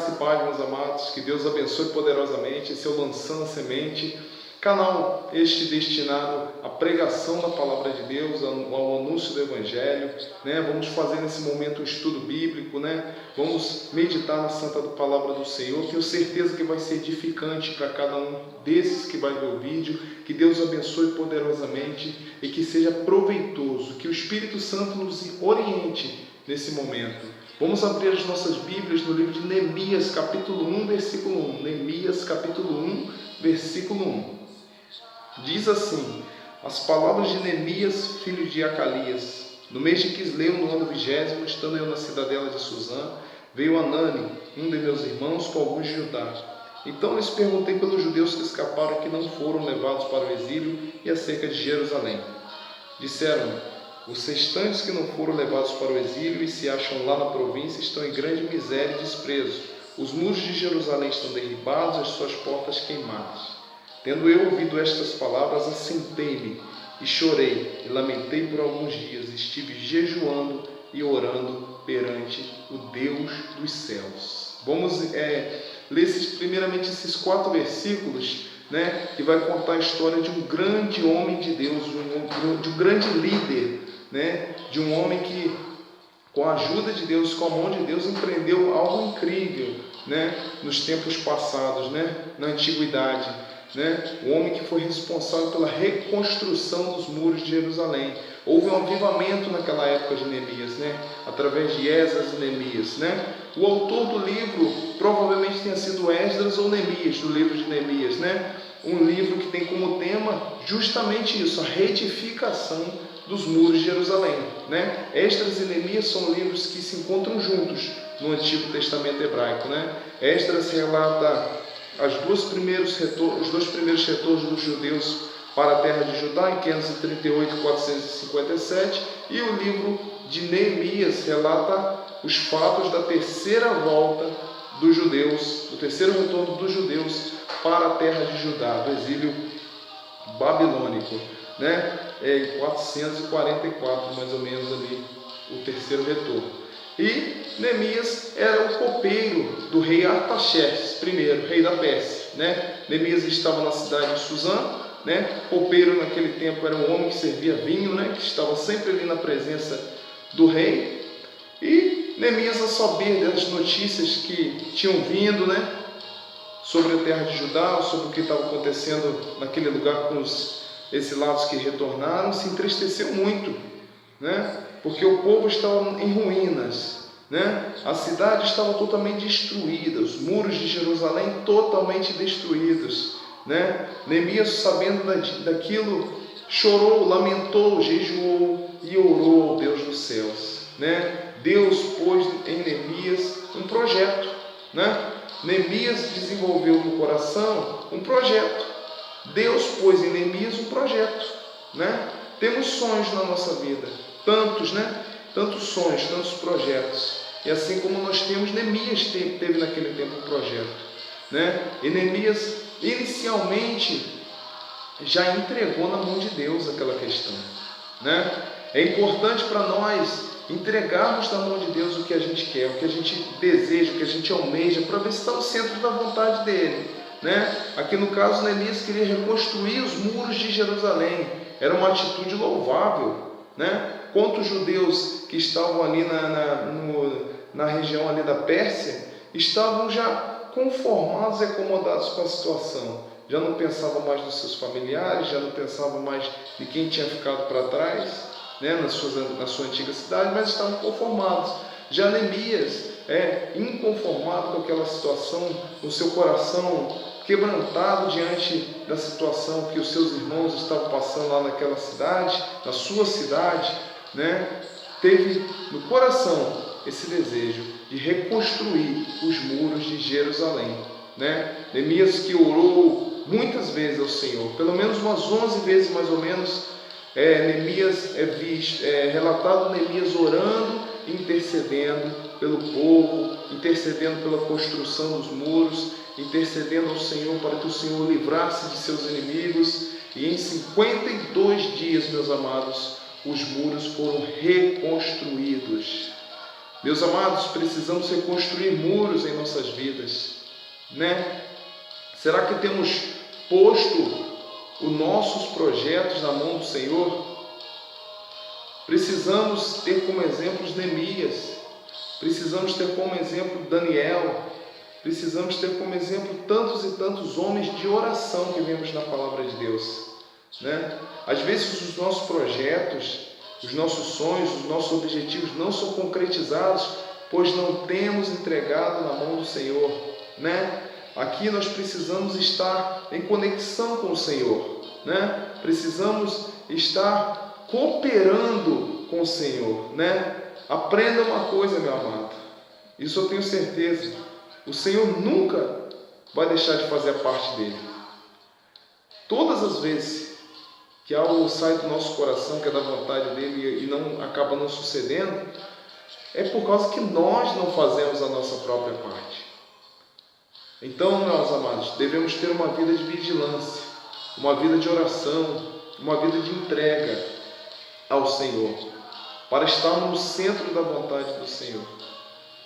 graça e paz, meus amados. Que Deus abençoe poderosamente. Esse é o Lançando a Semente, canal este destinado à pregação da Palavra de Deus, ao anúncio do Evangelho, né? Vamos fazer nesse momento um estudo bíblico, né? Vamos meditar na Santa Palavra do Senhor. Tenho certeza que vai ser edificante para cada um desses que vai ver o vídeo. Que Deus abençoe poderosamente e que seja proveitoso. Que o Espírito Santo nos oriente nesse momento. Vamos abrir as nossas Bíblias no livro de Neemias, capítulo 1, versículo 1. Neemias, capítulo 1, versículo 1. Diz assim: as palavras de Neemias, filho de Acalias. No mês de Quisleu, no ano 20º, estando eu na cidadela de Suzã, veio Anani, um de meus irmãos, com alguns de Judá. Então lhes perguntei pelos judeus que escaparam e que não foram levados para o exílio e acerca de Jerusalém. Disseram-me: os restantes que não foram levados para o exílio e se acham lá na província estão em grande miséria e desprezo. Os muros de Jerusalém estão derribados, as suas portas queimadas. Tendo eu ouvido estas palavras, assentei-me e chorei e lamentei por alguns dias. Estive jejuando e orando perante o Deus dos céus. Vamos ler primeiramente esses 4 versículos, né, que vai contar a história de um grande homem de Deus, de um grande líder, né, de um homem que, com a ajuda de Deus, com a mão de Deus, empreendeu algo incrível, né, nos tempos passados, né, na antiguidade. Né? O homem que foi responsável pela reconstrução dos muros de Jerusalém. Houve um avivamento naquela época de Neemias, né? Através de Esdras e Neemias, né? O autor do livro provavelmente tenha sido Esdras ou Neemias, do livro de Neemias, né? Um livro que tem como tema justamente isso, a retificação dos muros de Jerusalém, né? Esdras e Neemias são livros que se encontram juntos no Antigo Testamento hebraico, né? Esdras relata os 2 primeiros retornos dos judeus para a terra de Judá, em 538 e 457, e o livro de Neemias relata os fatos da terceira volta dos judeus, do terceiro retorno dos judeus para a terra de Judá, do exílio babilônico, né? Em 444, mais ou menos, ali, o terceiro retorno. E Neemias era o copeiro do rei Artaxerxes I, rei da Pérsia, né? Neemias estava na cidade de Suzã, né? Copeiro naquele tempo era um homem que servia vinho, né? Que estava sempre ali na presença do rei. E Neemias, a saber das notícias que tinham vindo, né, sobre a terra de Judá, sobre o que estava acontecendo naquele lugar com os exilados que retornaram, se entristeceu muito, né? Porque o povo estava em ruínas, né? A cidade estava totalmente destruída, os muros de Jerusalém totalmente destruídos, né? Neemias, sabendo daquilo, chorou, lamentou, jejuou e orou ao Deus dos céus, né? Deus pôs em Neemias um projeto, né? Neemias desenvolveu no coração um projeto. Deus pôs em Neemias um projeto, né? Temos sonhos na nossa vida, tantos, né? Tantos sonhos, tantos projetos. E assim como nós temos, Neemias teve naquele tempo um projeto, né? E Neemias inicialmente já entregou na mão de Deus aquela questão, né? É importante para nós entregarmos na mão de Deus o que a gente quer, o que a gente deseja, o que a gente almeja, para ver se está no centro da vontade dele, né? Aqui no caso, Neemias queria reconstruir os muros de Jerusalém. Era uma atitude louvável, né? Quantos judeus que estavam ali na região ali da Pérsia estavam já conformados e acomodados com a situação. Já não pensavam mais nos seus familiares, já não pensavam mais de quem tinha ficado para trás, né, na sua antiga cidade, mas estavam conformados. Já Neemias, inconformado com aquela situação, o seu coração quebrantado diante da situação que os seus irmãos estavam passando lá naquela cidade, na sua cidade, né, teve no coração esse desejo de reconstruir os muros de Jerusalém, né? Neemias, que orou muitas vezes ao Senhor, pelo menos umas 11 vezes mais ou menos. Neemias relatado Neemias orando e intercedendo pelo povo, intercedendo pela construção dos muros, intercedendo ao Senhor para que o Senhor livrasse de seus inimigos. E em 52 dias, meus amados, os muros foram reconstruídos. Meus amados, precisamos reconstruir muros em nossas vidas, né? Será que temos posto os nossos projetos na mão do Senhor? Precisamos ter como exemplos Neemias, precisamos ter como exemplo Daniel, precisamos ter como exemplo tantos e tantos homens de oração que vemos na palavra de Deus, né? Às vezes os nossos projetos, os nossos sonhos, os nossos objetivos não são concretizados, pois não temos entregado na mão do Senhor, né? Aqui nós precisamos estar em conexão com o Senhor, né? Precisamos estar cooperando com o Senhor, né? Aprenda uma coisa, meu amado, isso eu tenho certeza, o Senhor nunca vai deixar de fazer a parte dele. Todas as vezes que algo sai do nosso coração, que é da vontade dele e não acaba não sucedendo, é por causa que nós não fazemos a nossa própria parte. Então, meus amados, devemos ter uma vida de vigilância, uma vida de oração, uma vida de entrega ao Senhor, para estarmos no centro da vontade do Senhor.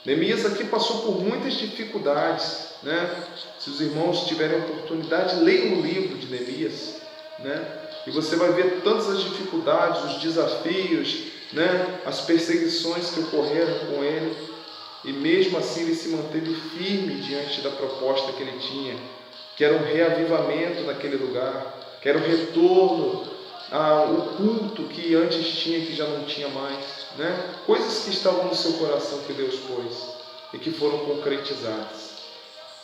Neemias aqui passou por muitas dificuldades, né? Se os irmãos tiverem oportunidade, leiam o livro de Neemias, né? E você vai ver tantas as dificuldades, os desafios, né? As perseguições que ocorreram com ele. E mesmo assim ele se manteve firme diante da proposta que ele tinha, que era um reavivamento naquele lugar, que era um retorno ao culto que antes tinha, que já não tinha mais, né? Coisas que estavam no seu coração que Deus pôs e que foram concretizadas.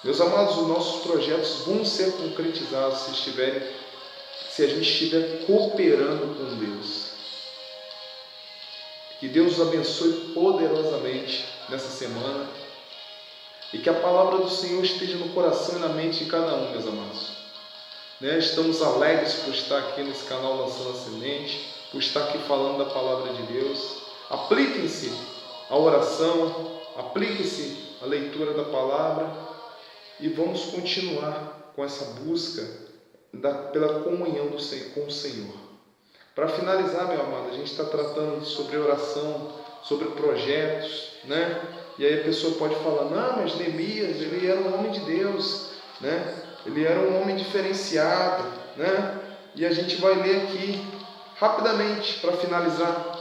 Meus amados, os nossos projetos vão ser concretizados se a gente estiver cooperando com Deus. Que Deus os abençoe poderosamente nessa semana e que a palavra do Senhor esteja no coração e na mente de cada um, meus amados. Né? Estamos alegres por estar aqui nesse canal Lançando a Semente, por estar aqui falando da palavra de Deus. Apliquem-se a oração, apliquem-se a leitura da palavra e vamos continuar com essa busca pela comunhão com o Senhor. Para finalizar, meu amado, a gente está tratando sobre oração, sobre projetos, né? E aí a pessoa pode falar, não, mas Neemias, ele era um homem de Deus, né? Ele era um homem diferenciado, né? E a gente vai ler aqui, rapidamente, para finalizar,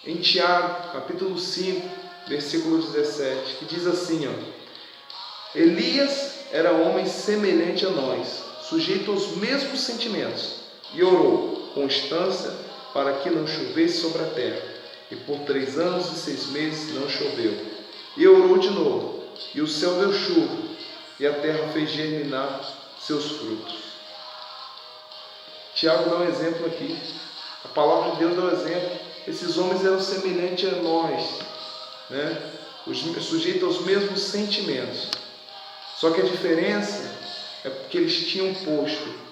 em Tiago, capítulo 5, versículo 17, que diz assim, ó: Elias era homem semelhante a nós, sujeito aos mesmos sentimentos, e orou com constância para que não chovesse sobre a terra. E por 3 anos e 6 meses não choveu. E orou de novo, e o céu deu chuva, e a terra fez germinar seus frutos. Tiago dá um exemplo aqui. A palavra de Deus dá um exemplo. Esses homens eram semelhantes a nós, né? Sujeitos aos mesmos sentimentos. Só que a diferença é porque eles tinham posto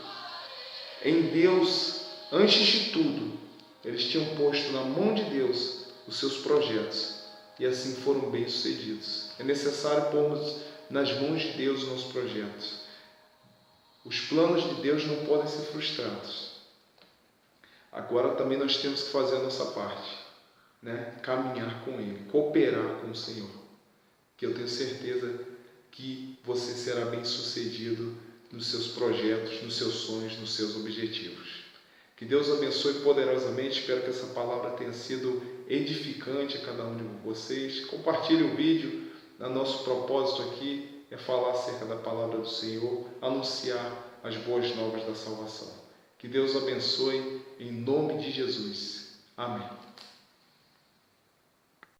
em Deus, antes de tudo, eles tinham posto na mão de Deus os seus projetos e assim foram bem-sucedidos. É necessário pormos nas mãos de Deus os nossos projetos. Os planos de Deus não podem ser frustrados. Agora também nós temos que fazer a nossa parte, né? Caminhar com Ele, cooperar com o Senhor, que eu tenho certeza que você será bem-sucedido nos seus projetos, nos seus sonhos, nos seus objetivos. Que Deus abençoe poderosamente. Espero que essa palavra tenha sido edificante a cada um de vocês. Compartilhe o vídeo. Nosso propósito aqui é falar acerca da palavra do Senhor, anunciar as boas novas da salvação. Que Deus abençoe em nome de Jesus. Amém.